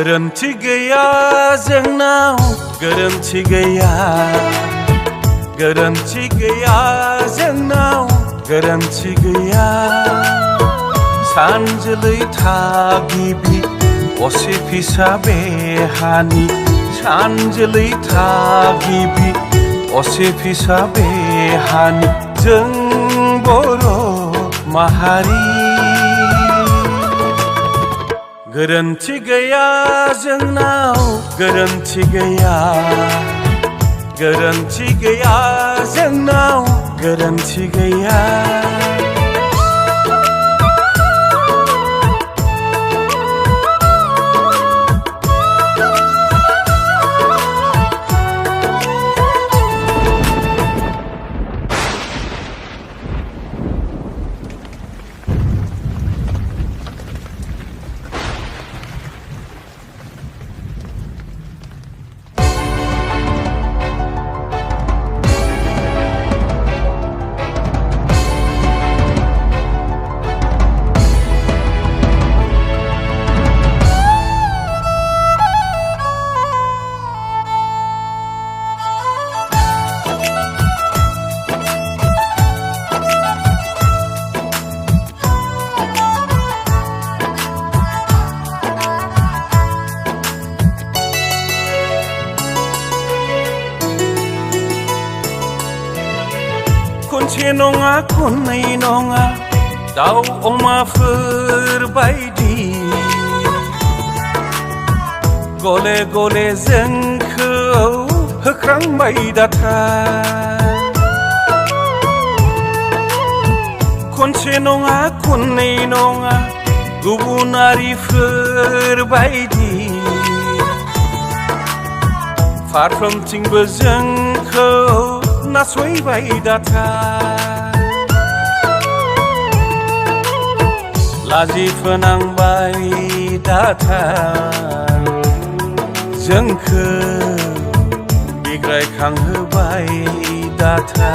गोरोन्थि गैया जोंनाव गोरोन्थि गैया गोरोन्थि गैया जोंनाव गोरोन्थि गैया सानजोलै थागिबि असे फिसा बे हानि सानजोलै थागिबि असे फिसा बे हानि जों बर' माहारि गोरोन्थि गैया जोंनाव गोरोन्थि गैया गोरोन्थि गैया जोंनाव गोरोन्थि गैया खनसे नङा खननै नङा दाउ अमाफोर बायदि गले गले जोंखौ होख्रांबाय दाथा खनसे नङा खननै नङा गुबुनारिफोर बायदि फारफ्रोमथिंबो जोंखौ नासयबाय दाथा लाजि फोनांबाय दाथा जोंखौ बिग्रायखांहोबाय दाथा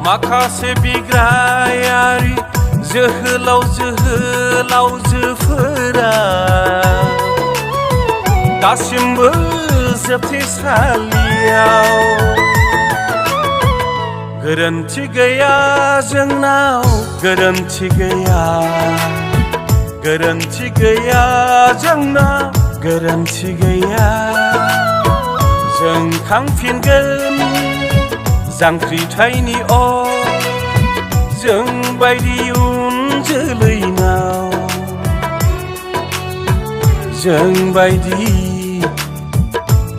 माखासे बिग्रायारि जोहोलाव जोहोलावजोफोरा दासिमबो जोबथेसालियाव गोरोन्थि गैया जोंनाव गोरोन्थि गैया गोरोन्थि गैया जोंनाव गोरोन्थि गैया जों खांफिनगोन जांख्रिथायनि जों बायदि उन जोलैनाव जों बायदि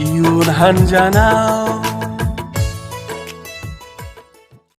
इयुन हान्जानाव